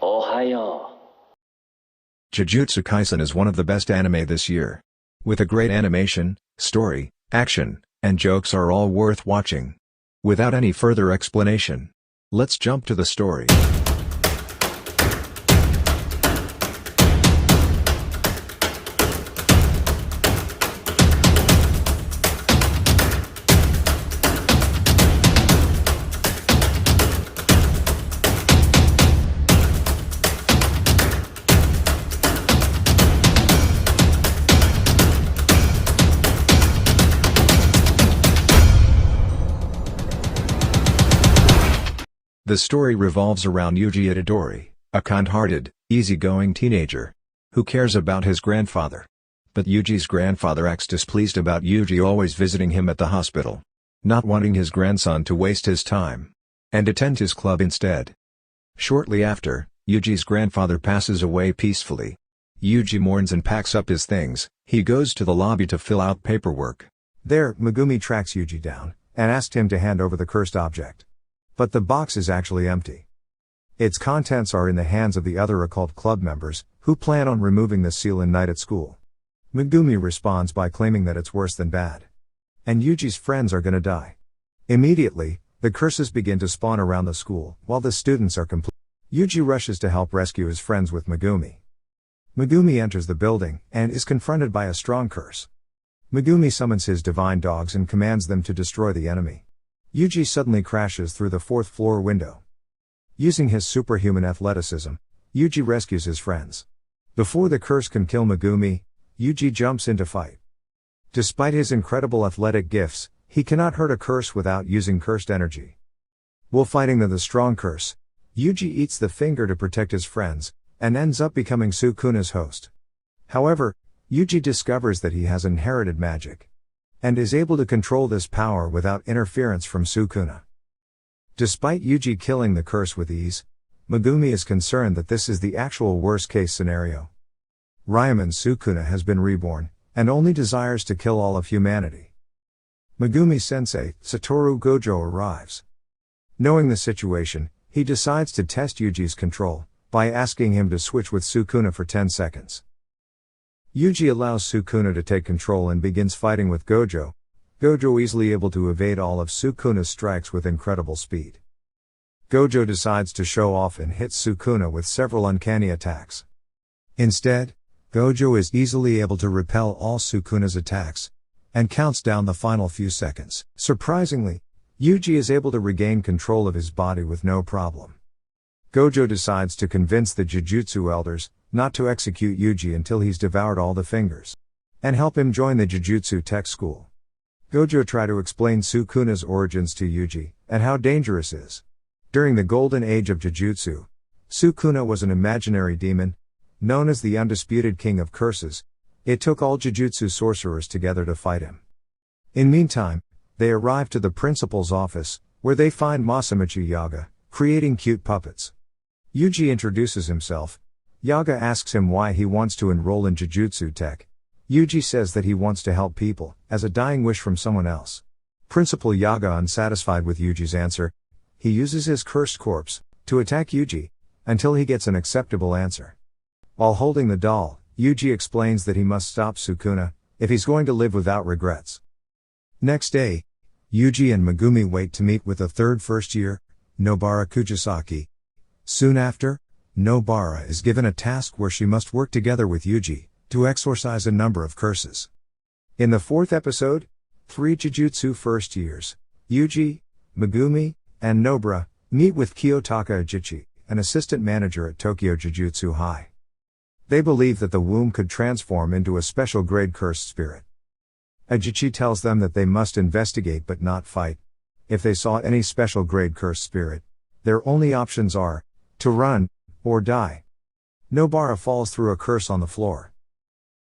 Ohayo. Jujutsu Kaisen is one of the best anime this year. With a great animation, story, action, and jokes are all worth watching. Without any further explanation, let's jump to the story. The story revolves around Yuji Itadori, a kind-hearted, easygoing teenager who cares about his grandfather. But Yuji's grandfather acts displeased about Yuji always visiting him at the hospital, not wanting his grandson to waste his time and attend his club instead. Shortly after, Yuji's grandfather passes away peacefully. Yuji mourns and packs up his things. He goes to the lobby to fill out paperwork. There, Megumi tracks Yuji down and asks him to hand over the cursed object. But the box is actually empty. Its contents are in the hands of the other occult club members, who plan on removing the seal in night at school. Megumi responds by claiming that it's worse than bad. And Yuji's friends are gonna die. Immediately, the curses begin to spawn around the school, while the students are complete. Yuji rushes to help rescue his friends with Megumi. Megumi enters the building, and is confronted by a strong curse. Megumi summons his divine dogs and commands them to destroy the enemy. Yuji suddenly crashes through the 4th floor window. Using his superhuman athleticism, Yuji rescues his friends. Before the curse can kill Megumi, Yuji jumps in to fight. Despite his incredible athletic gifts, he cannot hurt a curse without using cursed energy. While fighting the strong curse, Yuji eats the finger to protect his friends, and ends up becoming Sukuna's host. However, Yuji discovers that he has inherited magic and is able to control this power without interference from Sukuna. Despite Yuji killing the curse with ease, Megumi is concerned that this is the actual worst-case scenario. Ryomen Sukuna has been reborn, and only desires to kill all of humanity. Megumi-sensei, Satoru Gojo arrives. Knowing the situation, he decides to test Yuji's control, by asking him to switch with Sukuna for 10 seconds. Yuji allows Sukuna to take control and begins fighting with Gojo. Gojo easily able to evade all of Sukuna's strikes with incredible speed. Gojo decides to show off and hits Sukuna with several uncanny attacks. Instead, Gojo is easily able to repel all Sukuna's attacks, and counts down the final few seconds. Surprisingly, Yuji is able to regain control of his body with no problem. Gojo decides to convince the Jujutsu elders not to execute Yuji until he's devoured all the fingers, and help him join the Jujutsu tech school. Gojo tries to explain Sukuna's origins to Yuji, and how dangerous it is. During the golden age of Jujutsu, Sukuna was an imaginary demon, known as the undisputed king of curses. It took all Jujutsu sorcerers together to fight him. In meantime, they arrive to the principal's office, where they find Masamichi Yaga, creating cute puppets. Yuji introduces himself. Yaga asks him why he wants to enroll in Jujutsu Tech. Yuji says that he wants to help people, as a dying wish from someone else. Principal Yaga, unsatisfied with Yuji's answer, he uses his cursed corpse to attack Yuji, until he gets an acceptable answer. While holding the doll, Yuji explains that he must stop Sukuna, if he's going to live without regrets. Next day, Yuji and Megumi wait to meet with the third first-year, Nobara Kujisaki. Soon after, Nobara is given a task where she must work together with Yuji to exorcise a number of curses. In the 4th episode, 3 Jujutsu first years, Yuji, Megumi, and Nobara, meet with Kiyotaka Ajichi, an assistant manager at Tokyo Jujutsu High. They believe that the womb could transform into a special grade cursed spirit. Ajichi tells them that they must investigate but not fight. If they saw any special grade cursed spirit, their only options are to run, or die. Nobara falls through a curse on the floor.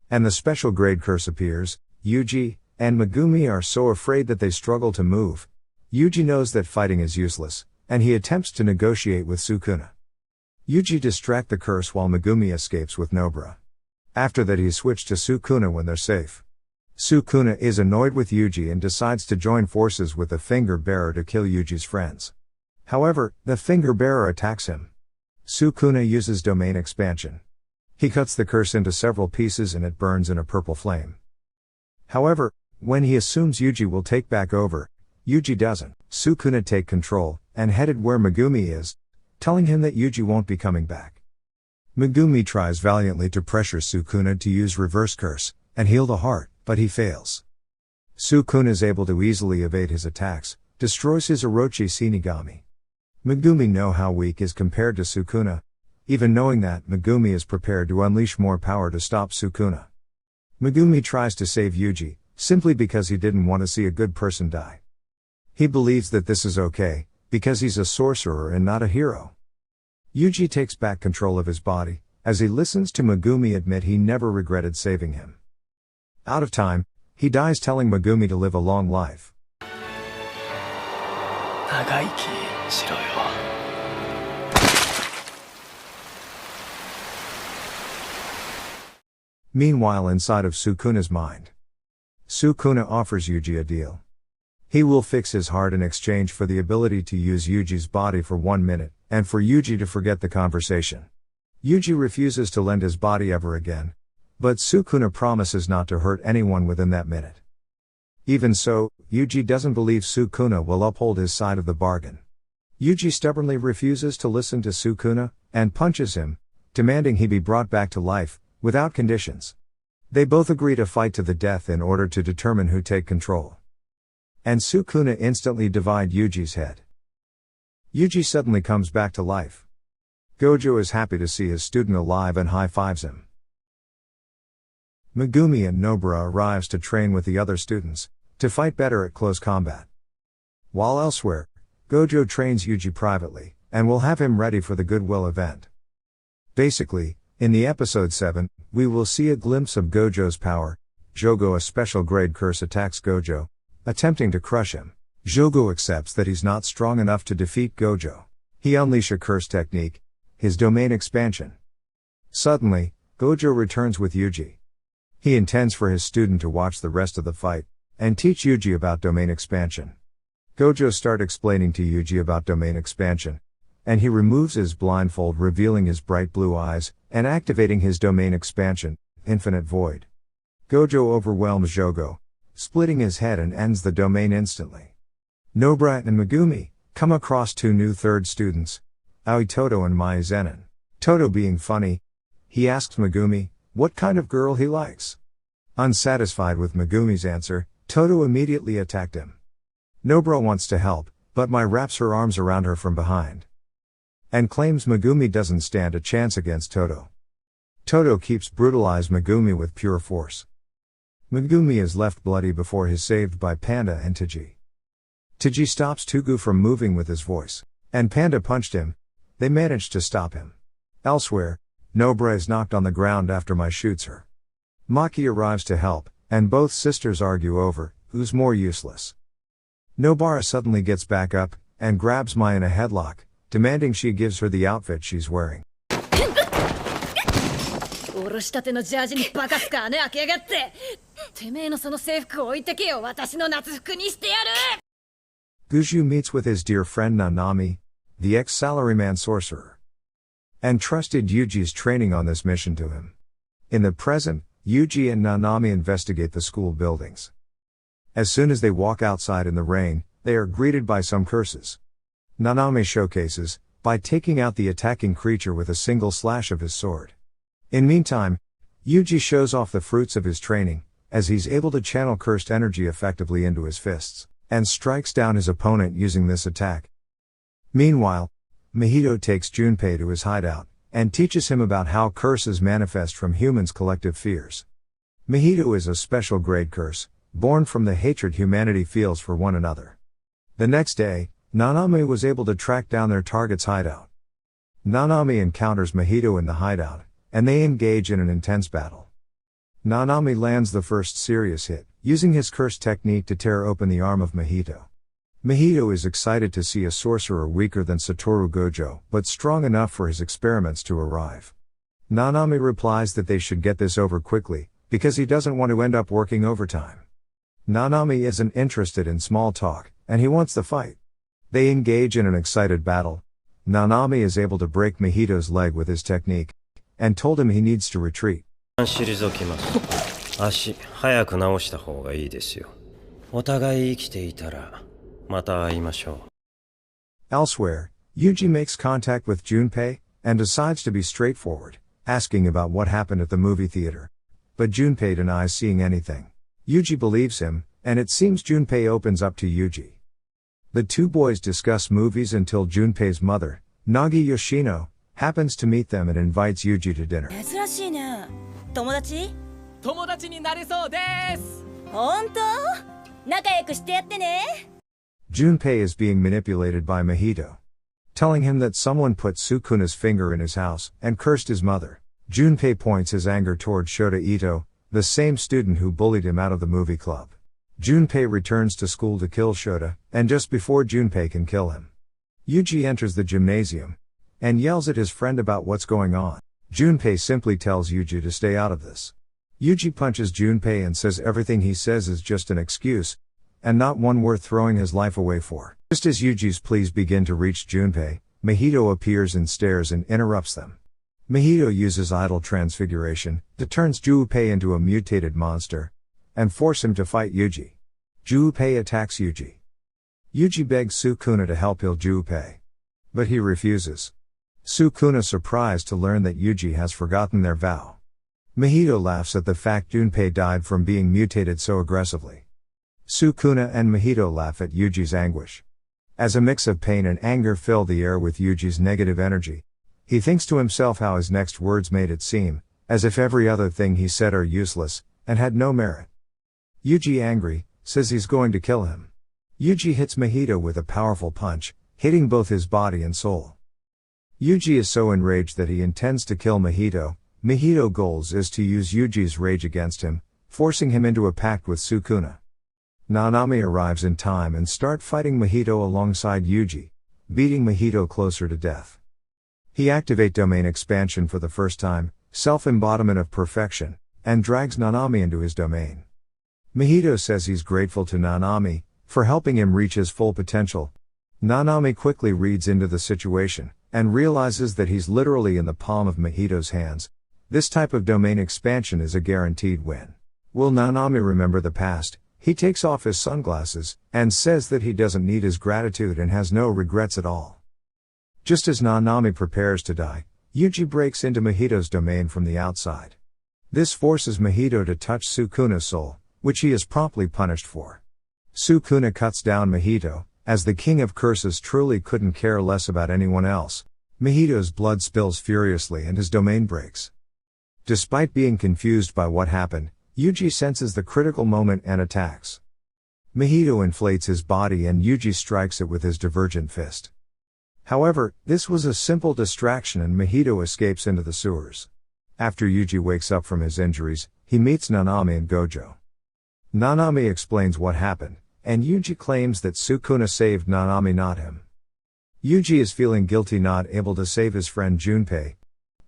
And the special grade curse appears. Yuji and Megumi are so afraid that they struggle to move. Yuji knows that fighting is useless, and he attempts to negotiate with Sukuna. Yuji distracts the curse while Megumi escapes with Nobara. After that he switched to Sukuna when they're safe. Sukuna is annoyed with Yuji and decides to join forces with the finger bearer to kill Yuji's friends. However, the finger bearer attacks him. Sukuna uses domain expansion. He cuts the curse into several pieces and it burns in a purple flame. However, when he assumes Yuji will take back over, Yuji doesn't. Sukuna take control, and headed where Megumi is, telling him that Yuji won't be coming back. Megumi tries valiantly to pressure Sukuna to use reverse curse, and heal the heart, but he fails. Sukuna is able to easily evade his attacks, destroys his Orochi Shinigami. Megumi knows how weak is compared to Sukuna. Even knowing that, Megumi is prepared to unleash more power to stop Sukuna. Megumi tries to save Yuji, simply because he didn't want to see a good person die. He believes that this is okay, because he's a sorcerer and not a hero. Yuji takes back control of his body, as he listens to Megumi admit he never regretted saving him. Out of time, he dies telling Megumi to live a long life. Meanwhile, inside of Sukuna's mind, Sukuna offers Yuji a deal. He will fix his heart in exchange for the ability to use Yuji's body for 1 minute, and for Yuji to forget the conversation. Yuji refuses to lend his body ever again, but Sukuna promises not to hurt anyone within that minute. Even so, Yuji doesn't believe Sukuna will uphold his side of the bargain. Yuji stubbornly refuses to listen to Sukuna, and punches him, demanding he be brought back to life, without conditions. They both agree to fight to the death in order to determine who take control. And Sukuna instantly divide Yuji's head. Yuji suddenly comes back to life. Gojo is happy to see his student alive and high-fives him. Megumi and Nobara arrives to train with the other students, to fight better at close combat. While elsewhere, Gojo trains Yuji privately, and will have him ready for the Goodwill event. Basically, in the episode 7, we will see a glimpse of Gojo's power. Jogo, a special grade curse, attacks Gojo, attempting to crush him. Jogo accepts that he's not strong enough to defeat Gojo. He unleashes a curse technique, his domain expansion. Suddenly, Gojo returns with Yuji. He intends for his student to watch the rest of the fight, and teach Yuji about domain expansion. Gojo starts explaining to Yuji about domain expansion, and he removes his blindfold, revealing his bright blue eyes, and activating his domain expansion, Infinite Void. Gojo overwhelms Jogo, splitting his head, and ends the domain instantly. Nobara and Megumi come across two new third students, Aoi Toto and Mai Zenin. Toto being funny, he asks Megumi what kind of girl he likes. Unsatisfied with Megumi's answer, Toto immediately attacked him. Nobara wants to help, but Mai wraps her arms around her from behind, and claims Megumi doesn't stand a chance against Toto. Toto keeps brutalize Megumi with pure force. Megumi is left bloody before he's saved by Panda and Taji. Taji stops Tugu from moving with his voice, and Panda punched him. They managed to stop him. Elsewhere, Nobara is knocked on the ground after Mai shoots her. Maki arrives to help, and both sisters argue over who's more useless. Nobara suddenly gets back up, and grabs Mai in a headlock, demanding she gives her the outfit she's wearing. Guju meets with his dear friend Nanami, the ex-salaryman sorcerer, and trusted Yuji's training on this mission to him. In the present, Yuji and Nanami investigate the school buildings. As soon as they walk outside in the rain, they are greeted by some curses. Nanami showcases, by taking out the attacking creature with a single slash of his sword. In meantime, Yuji shows off the fruits of his training, as he's able to channel cursed energy effectively into his fists, and strikes down his opponent using this attack. Meanwhile, Mahito takes Junpei to his hideout, and teaches him about how curses manifest from humans' collective fears. Mahito is a special grade curse, born from the hatred humanity feels for one another. The next day, Nanami was able to track down their target's hideout. Nanami encounters Mahito in the hideout, and they engage in an intense battle. Nanami lands the first serious hit, using his curse technique to tear open the arm of Mahito. Mahito is excited to see a sorcerer weaker than Satoru Gojo, but strong enough for his experiments to arrive. Nanami replies that they should get this over quickly, because he doesn't want to end up working overtime. Nanami isn't interested in small talk, and he wants the fight. They engage in an excited battle. Nanami is able to break Mahito's leg with his technique, and told him he needs to retreat. 退きます。足、早く治した方がいいですよ。お互い生きていたら、また会いましょう。 Elsewhere, Yuji makes contact with Junpei, and decides to be straightforward, asking about what happened at the movie theater. But Junpei denies seeing anything. Yuji believes him, and it seems Junpei opens up to Yuji. The two boys discuss movies until Junpei's mother, Nagi Yoshino, happens to meet them and invites Yuji to dinner. 珍しいね。友達？友達になれそうです。本当？仲良くしてやってね。Junpei is being manipulated by Mahito, telling him that someone put Sukuna's finger in his house and cursed his mother. Junpei points his anger toward Shota Ito, the same student who bullied him out of the movie club. Junpei returns to school to kill Shota, and just before Junpei can kill him, Yuji enters the gymnasium and yells at his friend about what's going on. Junpei simply tells Yuji to stay out of this. Yuji punches Junpei and says everything he says is just an excuse, and not one worth throwing his life away for. Just as Yuji's pleas begin to reach Junpei, Mahito appears and stares and interrupts them. Mahito uses idle transfiguration to turn Junpei into a mutated monster, and force him to fight Yuji. Junpei attacks Yuji. Yuji begs Sukuna to help heal Junpei, but he refuses. Sukuna surprised to learn that Yuji has forgotten their vow. Mahito laughs at the fact Junpei died from being mutated so aggressively. Sukuna and Mahito laugh at Yuji's anguish. As a mix of pain and anger fill the air with Yuji's negative energy, he thinks to himself how his next words made it seem, as if every other thing he said are useless, and had no merit. Yuji, angry, says he's going to kill him. Yuji hits Mahito with a powerful punch, hitting both his body and soul. Yuji is so enraged that he intends to kill Mahito. Mahito's goal is to use Yuji's rage against him, forcing him into a pact with Sukuna. Nanami arrives in time and start fighting Mahito alongside Yuji, beating Mahito closer to death. He activate domain expansion for the first time, self-embodiment of perfection, and drags Nanami into his domain. Mahito says he's grateful to Nanami for helping him reach his full potential. Nanami quickly reads into the situation, and realizes that he's literally in the palm of Mahito's hands. This type of domain expansion is a guaranteed win. Will Nanami remember the past? He takes off his sunglasses, and says that he doesn't need his gratitude and has no regrets at all. Just as Nanami prepares to die, Yuji breaks into Mahito's domain from the outside. This forces Mahito to touch Sukuna's soul, which he is promptly punished for. Sukuna cuts down Mahito, as the king of curses truly couldn't care less about anyone else. Mahito's blood spills furiously and his domain breaks. Despite being confused by what happened, Yuji senses the critical moment and attacks. Mahito inflates his body and Yuji strikes it with his divergent fist. However, this was a simple distraction and Mahito escapes into the sewers. After Yuji wakes up from his injuries, he meets Nanami and Gojo. Nanami explains what happened, and Yuji claims that Sukuna saved Nanami, not him. Yuji is feeling guilty not able to save his friend Junpei.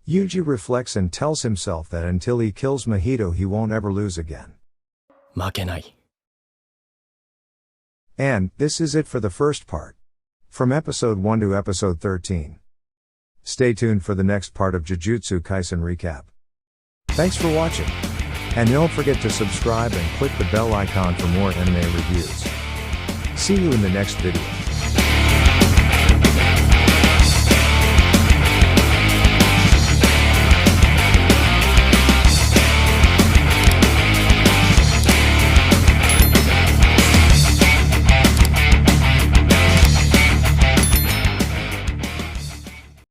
Yuji reflects and tells himself that until he kills Mahito he won't ever lose again. 負けない。 And, this is it for the first part. From episode 1 to episode 13. Stay tuned for the next part of Jujutsu Kaisen recap. Thanks for watching. And don't forget to subscribe and click the bell icon for more anime reviews. See you in the next video.